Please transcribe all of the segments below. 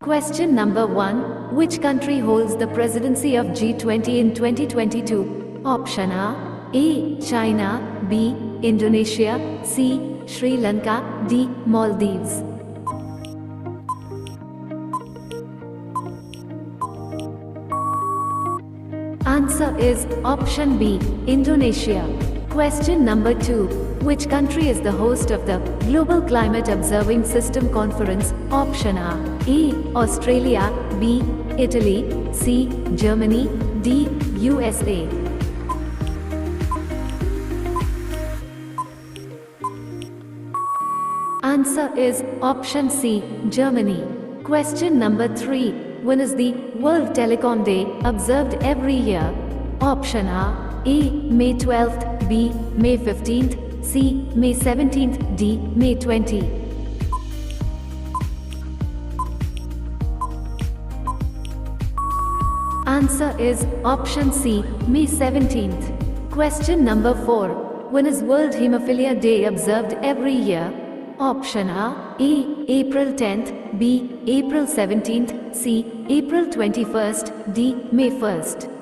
Question number 1. Which country holds the presidency of G20 in 2022? Option A. China, B. Indonesia, C. Sri Lanka, D. Maldives. Answer is option B. Indonesia. Question number 2. Which country is the host of the Global Climate Observing System Conference? Option A. Australia, B. Italy, C. Germany, D. USA. Answer is option C. Germany. Question number 3. When is the World Telecom Day observed every year? Option A. May 12th, B. May 15th, C. May 17th, D. May 20th. Answer is option C. May 17th. Question number 4. When is World Hemophilia Day observed every year? Option A. April 10th, B. April 17th, C. April 21st, D. May 1st.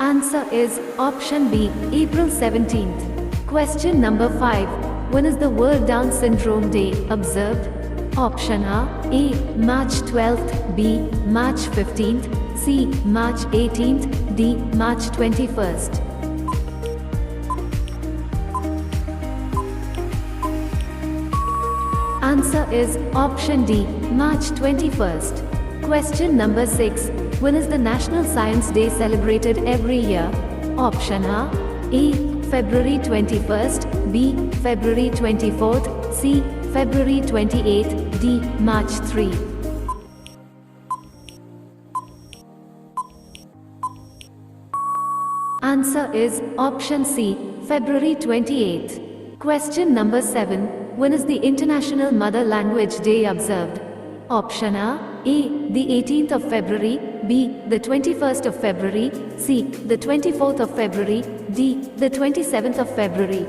Answer is option B. April 17th. Question number 5. When is the World Down Syndrome Day observed? Option A. March 12th, B. March 15th, C. March 18th, D. March 21st. Answer is option D. March 21st. Question number 6. When is the National Science Day celebrated every year? Option A. February 21st, B. February 24th, C. February 28th, D. March 3. Answer is option C. February 28th. Question number 7. When is the International Mother Language Day observed? Option A. The 18th of February, B. The 21st of February, C. The 24th of February, D. The 27th of February.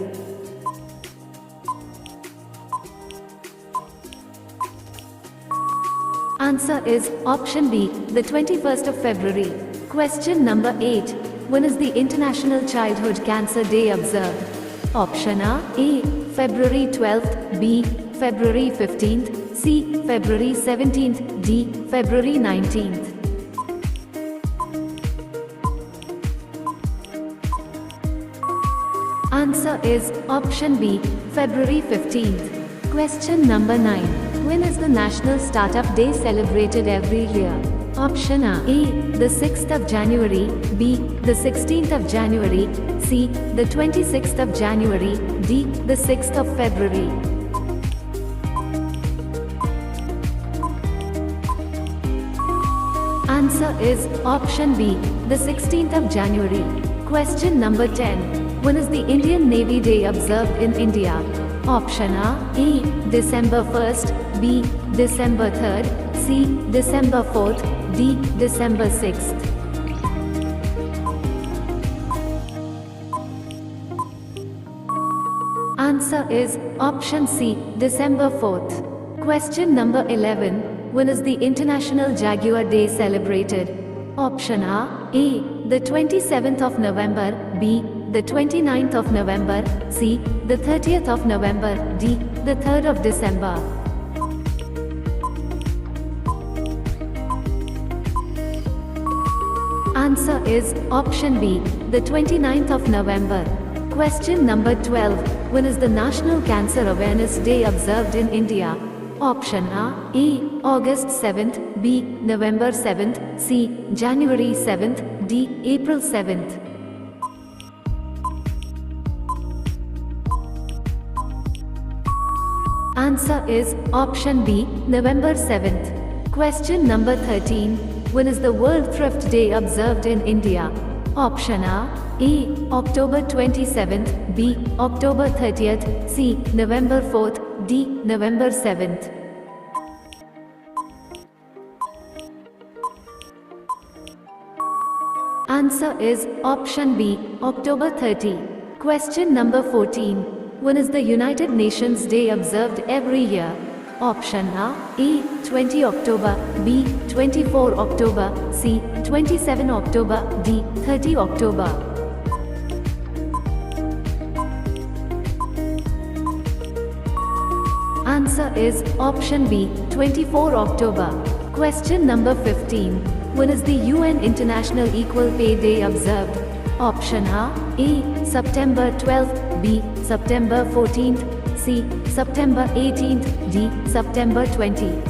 Answer is option B. The 21st of February. Question number 8. When is the International Childhood Cancer Day observed? Option A. February 12th, B. February 15th, C. February 17th, D. February 19th. Answer is option B. February 15th. Question number 9. When is the National Startup Day celebrated every year? Option A. The 6th of January, B. The 16th of January, C. The 26th of January, D. The 6th of February. Answer is option B. The 16th of January. Question number 10. When is the Indian Navy Day observed in India? Option A. December 1st, B. December 3rd, C. December 4th, D. December 6th. Answer is option C. December 4th. Question number 11. When is the International Jaguar Day celebrated? Option A. The 27th of November, B. The 29th of November, C. The 30th of November, D. The 3rd of December. Answer is option B. The 29th of November. Question number 12. When is the National Cancer Awareness Day observed in India? Option A. August 7th, B. November 7th, C. January 7th, D. April 7th. Answer is option B. November 7th. Question number 13. When is the World Thrift Day observed in India? Option A. October 27th, B. October 30th, C. November 4th, D. November 7th. Answer is option B. October 30. Question number 14. When is the United Nations Day observed every year? Option A 20 October, B 24 October, C 27 October, D 30 October. Answer is option B 24 October. Question number 15. When is the UN International Equal Pay Day observed? Option A September 12th, B September 14th, C September 18th, D September 20th.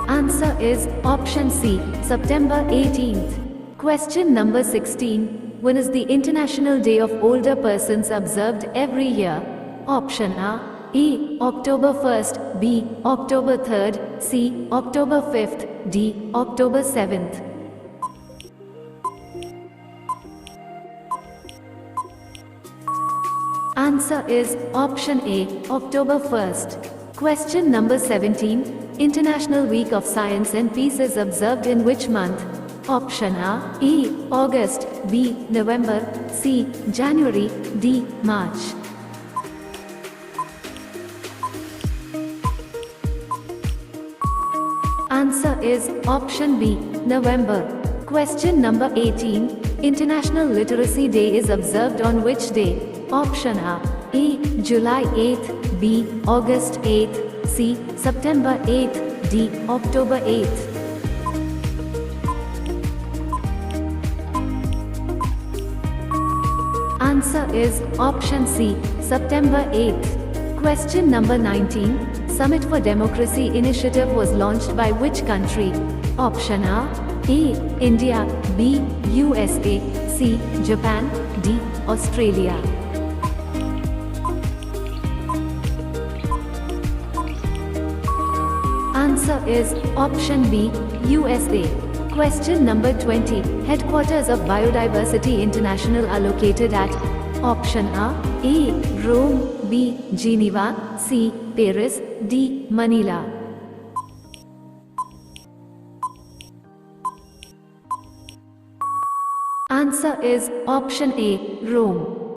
Answer is option C September 18th. Question number 16. When is the International Day of Older Persons observed every year? Option A October 1st, B October 3rd, C October 5th, D October 7th. Answer is option A October 1st. Question number 17. International Week of Science and Peace is observed in which month? Option A August, B November, C January, D March. Answer is option B November. Question number 18. International Literacy Day is observed on which day? Option A July 8th, B August 8th, C September 8th, D October 8th. Answer is option C September 8th. Question number 19. Summit for Democracy initiative was launched by which country? Option A India, B USA, C Japan, D Australia. Answer is option B USA. Question number 20. Headquarters of Biodiversity International are located at option A Rome, B Geneva, C Paris, D Manila. Answer is option A Rome.